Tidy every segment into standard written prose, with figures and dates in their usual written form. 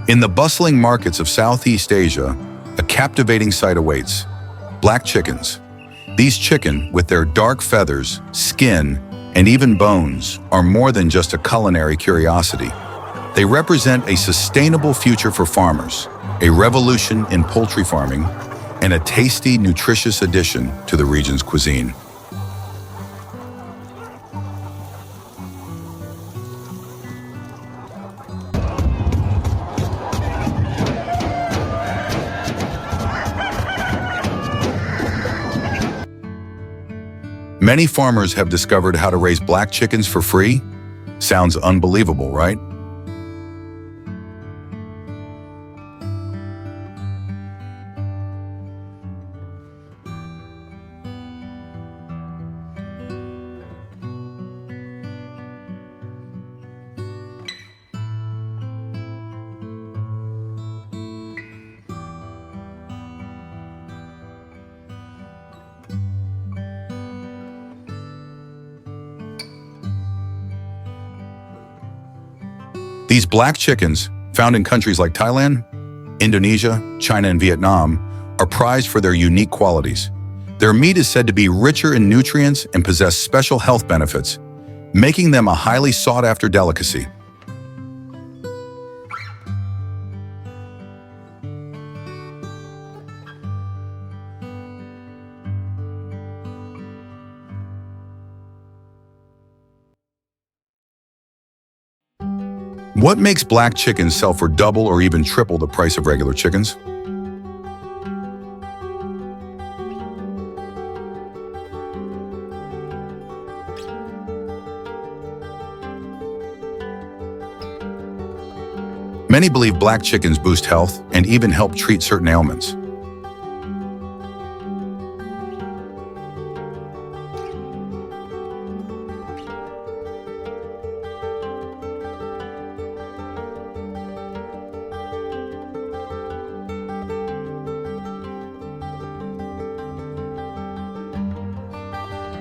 In the bustling markets of Southeast Asia, a captivating sight awaits: black chickens. These chicken, with their dark feathers, skin, and even bones, are more than just a culinary curiosity. They represent a sustainable future for farmers, a revolution in poultry farming, and a tasty, nutritious addition to the region's cuisine. Many farmers have discovered how to raise black chickens for free. Sounds unbelievable, right? These black chickens, found in countries like Thailand, Indonesia, China, and Vietnam, are prized for their unique qualities. Their meat is said to be richer in nutrients and possess special health benefits, making them a highly sought-after delicacy. What makes black chickens sell for double or even triple the price of regular chickens? Many believe black chickens boost health and even help treat certain ailments.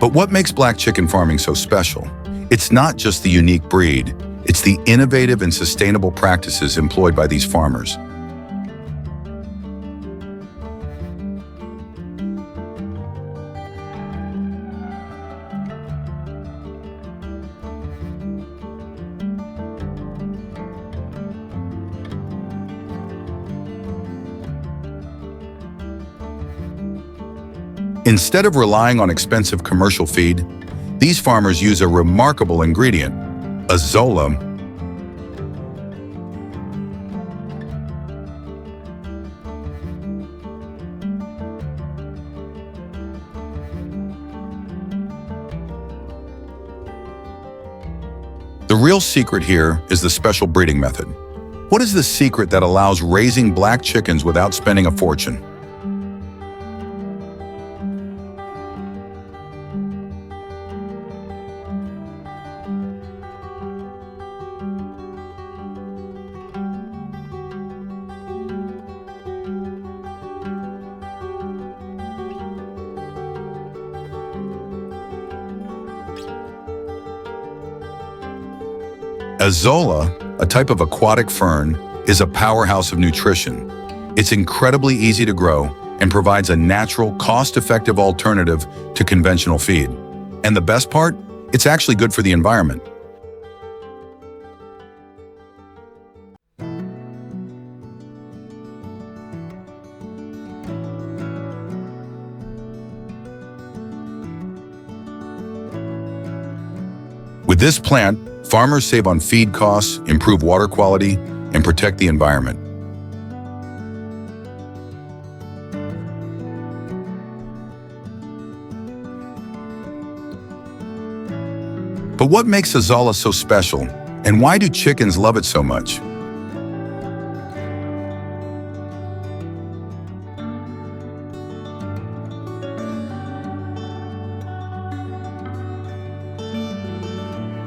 But what makes black chicken farming so special? It's not just the unique breed, it's the innovative and sustainable practices employed by these farmers. Instead of relying on expensive commercial feed, these farmers use a remarkable ingredient, azolla. The real secret here is the special breeding method. What is the secret that allows raising black chickens without spending a fortune? Azolla, a type of aquatic fern, is a powerhouse of nutrition. It's incredibly easy to grow and provides a natural, cost-effective alternative to conventional feed. And the best part? It's actually good for the environment. With this plant, farmers save on feed costs, improve water quality, and protect the environment. But what makes azolla so special, and why do chickens love it so much?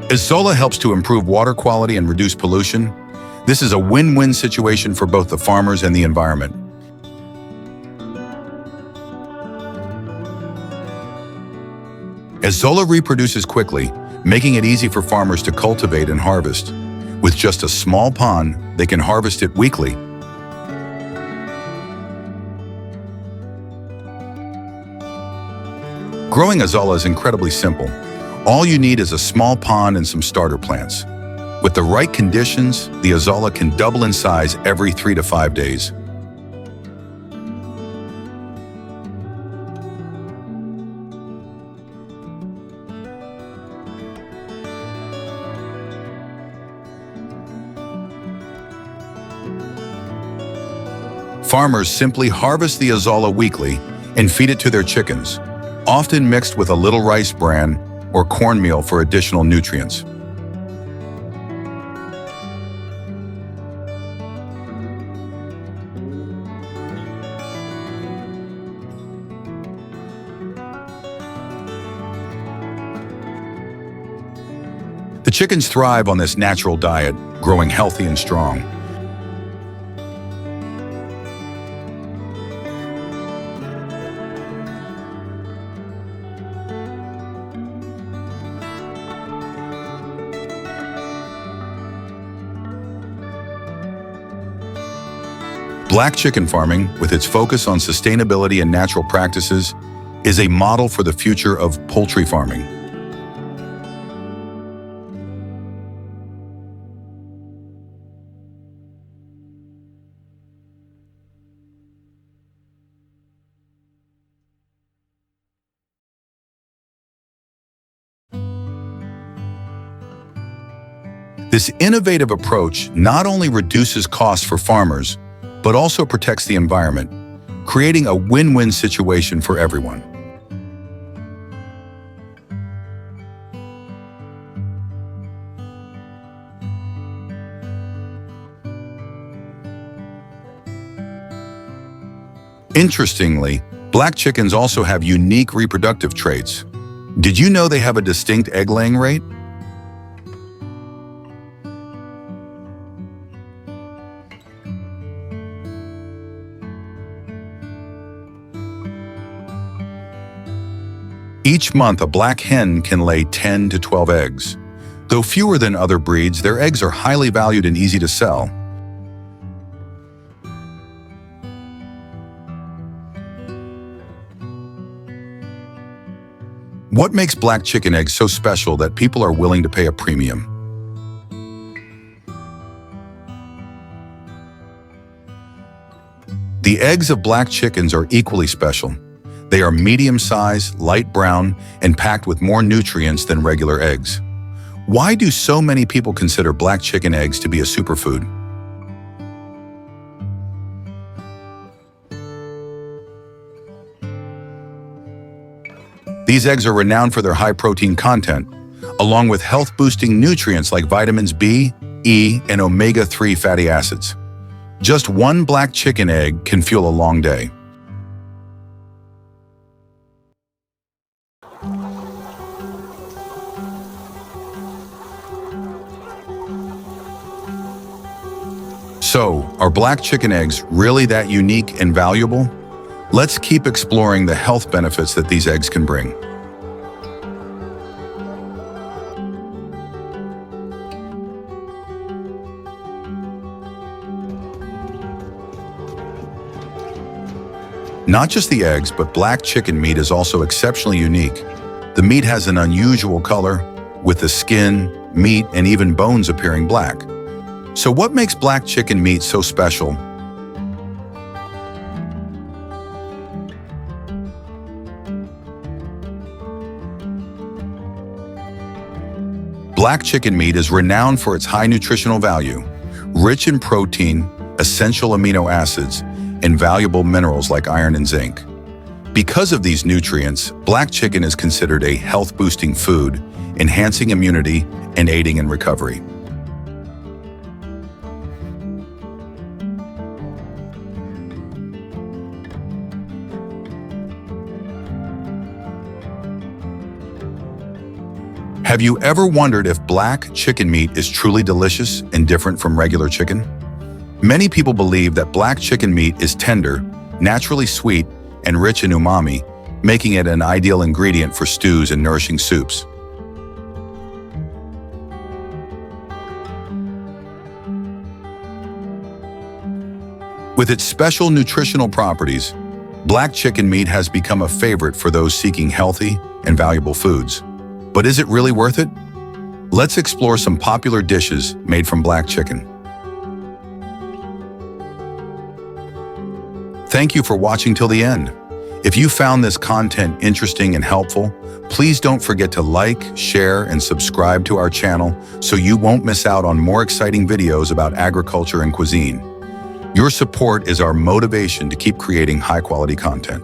Azolla helps to improve water quality and reduce pollution. This is a win-win situation for both the farmers and the environment. Azolla reproduces quickly, making it easy for farmers to cultivate and harvest. With just a small pond, they can harvest it weekly. Growing azolla is incredibly simple. All you need is a small pond and some starter plants. With the right conditions, the azolla can double in size every 3 to 5 days. Farmers simply harvest the azolla weekly and feed it to their chickens, often mixed with a little rice bran or cornmeal for additional nutrients. The chickens thrive on this natural diet, growing healthy and strong. Black chicken farming, with its focus on sustainability and natural practices, is a model for the future of poultry farming. This innovative approach not only reduces costs for farmers, but also protects the environment, creating a win-win situation for everyone. Interestingly, black chickens also have unique reproductive traits. Did you know they have a distinct egg-laying rate? Each month, a black hen can lay 10 to 12 eggs. Though fewer than other breeds, their eggs are highly valued and easy to sell. What makes black chicken eggs so special that people are willing to pay a premium? The eggs of black chickens are equally special. They are medium-sized, light brown, and packed with more nutrients than regular eggs. Why do so many people consider black chicken eggs to be a superfood? These eggs are renowned for their high protein content, along with health-boosting nutrients like vitamins B, E, and omega-3 fatty acids. Just one black chicken egg can fuel a long day. So, are black chicken eggs really that unique and valuable? Let's keep exploring the health benefits that these eggs can bring. Not just the eggs, but black chicken meat is also exceptionally unique. The meat has an unusual color, with the skin, meat, and even bones appearing black. So what makes black chicken meat so special? Black chicken meat is renowned for its high nutritional value, rich in protein, essential amino acids, and valuable minerals like iron and zinc. Because of these nutrients, black chicken is considered a health-boosting food, enhancing immunity and aiding in recovery. Have you ever wondered if black chicken meat is truly delicious and different from regular chicken? Many people believe that black chicken meat is tender, naturally sweet, and rich in umami, making it an ideal ingredient for stews and nourishing soups. With its special nutritional properties, black chicken meat has become a favorite for those seeking healthy and valuable foods. But is it really worth it? Let's explore some popular dishes made from black chicken. Thank you for watching till the end. If you found this content interesting and helpful, please don't forget to like, share, and subscribe to our channel so you won't miss out on more exciting videos about agriculture and cuisine. Your support is our motivation to keep creating high-quality content.